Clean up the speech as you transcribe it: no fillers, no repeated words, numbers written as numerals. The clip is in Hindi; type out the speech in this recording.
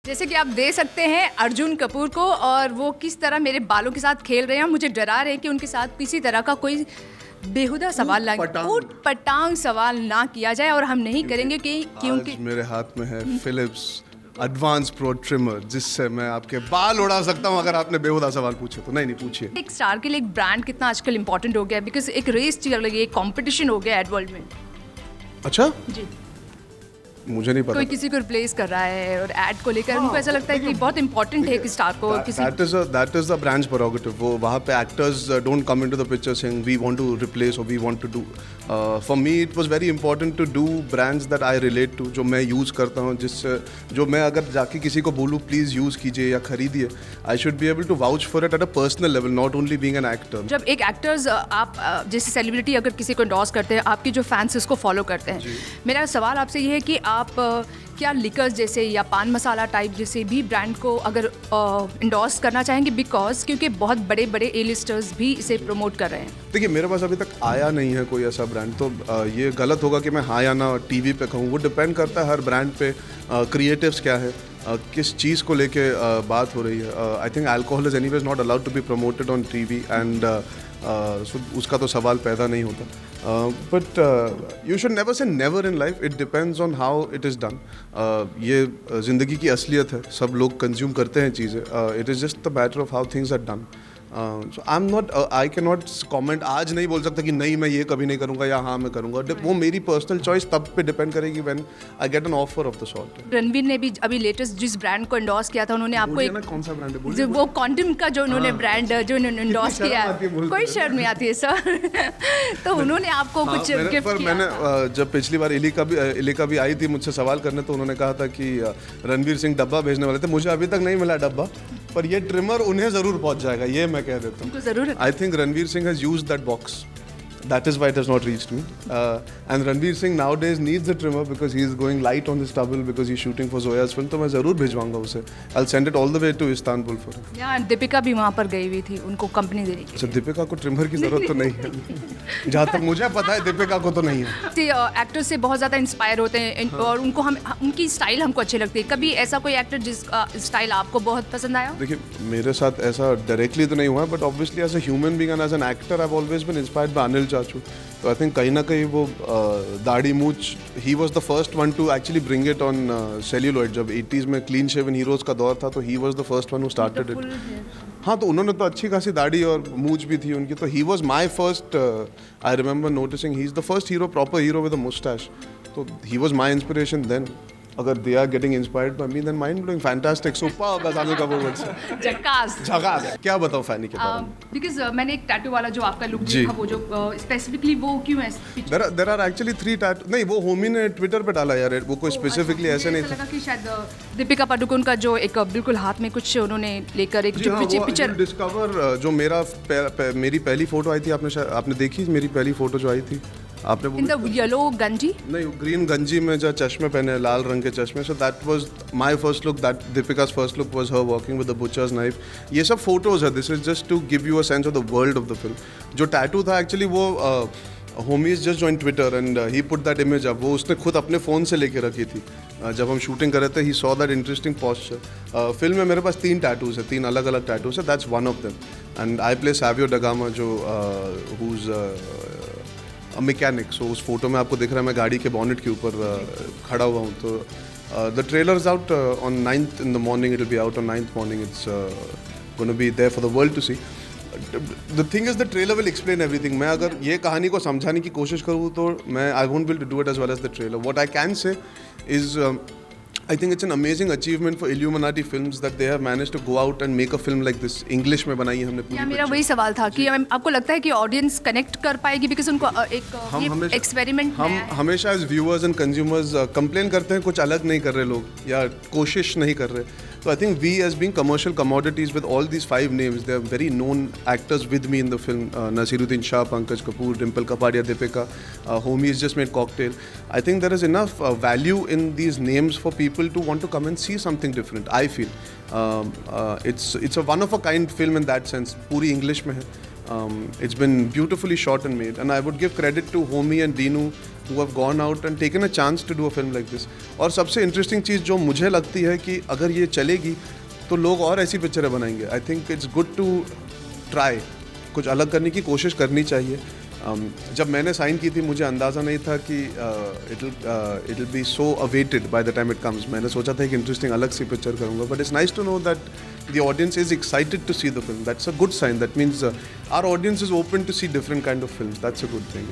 जैसे कि आप दे सकते हैं अर्जुन कपूर को, और वो किस तरह मेरे बालों के साथ खेल रहे हैं, मुझे डरा रहे हैं कि उनके साथ किसी तरह का कोई बेहुदा सवाल ना, ऊट पटांग सवाल ना किया जाए, और हम नहीं करेंगे कि क्योंकि मेरे हाथ में है फिलिप्स एडवांस प्रो ट्रिमर, जिससे मैं आपके बाल उड़ा सकता हूं अगर आपने बेहुदा सवाल पूछे तो। नहीं पूछिए। एक स्टार के लिए एक ब्रांड कितना आजकल इंपॉर्टेंट हो गया है, बिकॉज एक रेस चल रही है, एक कंपटीशन हो गया एड वर्ल्ड में। अच्छा जी, मुझे नहीं पता। कोई किसी को रिप्लेस कर रहा है और एड को लेकर उनको ऐसा लगता है कि बहुत इंपॉर्टेंट है कि स्टार को किसी। That is the brand's prerogative. वो वहाँ पे actors don't come into the picture saying we want to replace और we want to do. For me it was very important to do brands that I relate to, जो मैं यूज़ करता हूँ, जिससे जो मैं अगर जाके किसी को बोलूँ प्लीज़ यूज़ कीजिए या खरीदिए, I should be able to vouch for it at a personal level, not only being an actor. जब एक एक्टर्स आप जैसे सेलिब्रिटी अगर किसी को एंडोर्स करते हैं, आपकी जो फैंस उसको फॉलो करते हैं, मेरा सवाल आपसे ये है कि आप क्या लिकर्स जैसे या पान मसाला टाइप जैसे भी ब्रांड को अगर इंडोर्स करना चाहेंगे, बिकॉज क्योंकि बहुत बड़े बड़े ए लिस्टर्स भी इसे प्रमोट कर रहे हैं। देखिए मेरे पास अभी तक आया नहीं है कोई ऐसा ब्रांड, तो ये गलत होगा कि मैं हाँ या ना टीवी पे कहूँ। वो डिपेंड करता है हर ब्रांड पे, क्रिएटिव्स क्या है, किस चीज़ को लेके बात हो रही है। I think alcohol is anyways not allowed to be promoted on TV and उसका तो सवाल पैदा नहीं होता। But you should never say never in life, it depends on how it is done. ये ज़िंदगी की असलियत है, सब लोग कंज्यूम करते हैं चीज़ें, it is just the matter of how things are done. So I am not, I can not comment, आज नहीं बोल सकता कि नहीं मैं ये कभी नहीं करूँगा या हाँ मैं करूँगा। वो मेरी पर्सनल चॉइस तब पे डिपेंड करेगी when I get an offer of the sort. Ranveer ने भी अभी लेटेस्ट जिस ब्रांड को एंडोर्स किया था, उन्होंने आपको एक कौन सा ब्रांड है, जो वो कॉन्डम का जो उन्होंने ब्रांड जो उन्होंने एंडोर्स किया, कोई शर्म नहीं आती है सर। तो उन्होंने आपको कुछ गिफ्ट किया। मैंने जब पिछली बार इलिका भी आई थी मुझसे सवाल करने, तो उन्होंने कहा था कि रणवीर सिंह डब्बा भेजने वाले थे। मुझे अभी तक नहीं मिला डब्बा, पर ये ट्रिमर उन्हें जरूर पहुंच जाएगा, ये मैं कह देता हूँ। जरूर। I think Ranveer Singh has used that box, that is why it has not reached me, and Ranveer Singh nowadays needs a trimmer because he is going light on his stubble because he's shooting for Zoya's film, तो मैं ज़रूर भिजवाऊंगा उसे। I'll send it all the way to Istanbul for him। यार दीपिका भी वहाँ पर गई हुई थी, उनको कंपनी देने की। अच्छा, दीपिका को ट्रिमर की ज़रूरत तो नहीं है जहाँ तक मुझे पता है दीपिका को तो नहीं है। एक्टर से बहुत ज़्यादा इंस्पायर होते हैं और उनको हम उनकी स्टाइल हमको अच्छी लगती है। कभी ऐसा कोई एक्टर जिसका स्टाइल आपको बहुत पसंद आया? देखिए मेरे साथ ऐसा डायरेक्टली तो नहीं हुआ, but obviously as a human being and as an actor I have always been inspired by Anil चाचू। तो आई थिंक कहीं ना कहीं वो दाढ़ी मूछ, he was the first one two actually bring it on celluloid. जब 80s में क्लीन शेवन हीरोज का दौर था, तो he was the first one who started it. हाँ, तो उन्होंने तो अच्छी खासी दाढ़ी और मूछ भी थी उनकी, तो he was my first, I remember noticing he is the first hero, proper hero with a moustache. तो he was my inspiration then. अगर they are getting inspired by me, then mind blowing, fantastic, super बस आने का वो वर्ड से झकास। क्या बताऊं फैनी के बारे में? बिकॉज़ मैंने एक टैटू वाला जो आपका लुक देखा, वो जो स्पेसिफिकली वो क्यों है? There are actually 3 tattoo. नहीं, वो होमी ने ट्विटर पे डाला यार, वो कोई स्पेसिफिकली ऐसे नहीं था। लगा कि शायद दीपिका पादुकोण का जो एक बिल्कुल हाथ में कुछ उन्होंने लेकर एक जो पिक्चर डिस्कवर, जो मेरी पहली फोटो आई थी, आपने देखी मेरी पहली फोटो जो आई थी? आपने इन द येलो गंजी, नहीं ग्रीन गंजी में जो चश्मे पहने, लाल रंग के चश्मे, so that was my first look. That Deepika's first look was her walking with the butcher's knife. ये सब फोटोज है, this is just to give you a sense of the world of the film. जो टैटू था एक्चुअली वो Homi's just join Twitter and he put that image up. वो उसने खुद अपने फ़ोन से लेके रखी थी जब हम शूटिंग कर रहे थे। He saw that interesting posture. Film में मेरे पास 3 टैटूज है, 3 अलग अलग टैटूज है, that's one of them. And I play Savio da Gama, जो हुज मैकेनिक। सो उस फोटो में आपको दिख रहा है मैं गाड़ी के बॉनेट के ऊपर खड़ा हुआ हूँ। तो the trailer is out on 9th in the morning, it will be out on 9th morning, it's going to be there for the world to see. The thing is the trailer will explain everything. मैं अगर ये कहानी को समझाने की कोशिश करूँ तो मैं I won't be able to do it as well as the trailer. What I can say is I think it's an amazing achievement for Illuminati Films that they have managed to go out and make a film like this. English में बनाई है हमने पूरी। मेरा वही सवाल था कि आपको लगता है कि ऑडियंस कनेक्ट कर पाएगी, बिकॉज उनको एक एक्सपेरिमेंट हम हमेशा as viewers and consumers complain करते हैं कुछ अलग नहीं कर रहे लोग या कोशिश नहीं कर रहे। So I think we, as being commercial commodities with all these 5 names, they are very known actors with me in the film. Nasiruddin Shah, Pankaj Kapoor, Dimple Kapadia, Deepika, Homie has just made Cocktail. I think there is enough value in these names for people to want to come and see something different. I feel it's a one of a kind film in that sense. Puri English mein hai. It's been beautifully shot and made, and I would give credit to Homie and Dinu who have gone out and taken a chance to do a film like this. और सबसे इंटरेस्टिंग चीज़ जो मुझे लगती है कि अगर ये चलेगी तो लोग और ऐसी पिक्चरें बनाएंगे. I think it's good to try, कुछ अलग करने की कोशिश करनी चाहिए. जब मैंने साइन की थी मुझे अंदाज़ा नहीं था कि it will be so awaited by the time it comes. मैंने सोचा था कि इंटरेस्टिंग अलग सी पिक्चर करूँगा, but it's nice to know that the audience is excited to see the film. That's a good sign. That means our audience is open to see different kind of films. That's a good thing.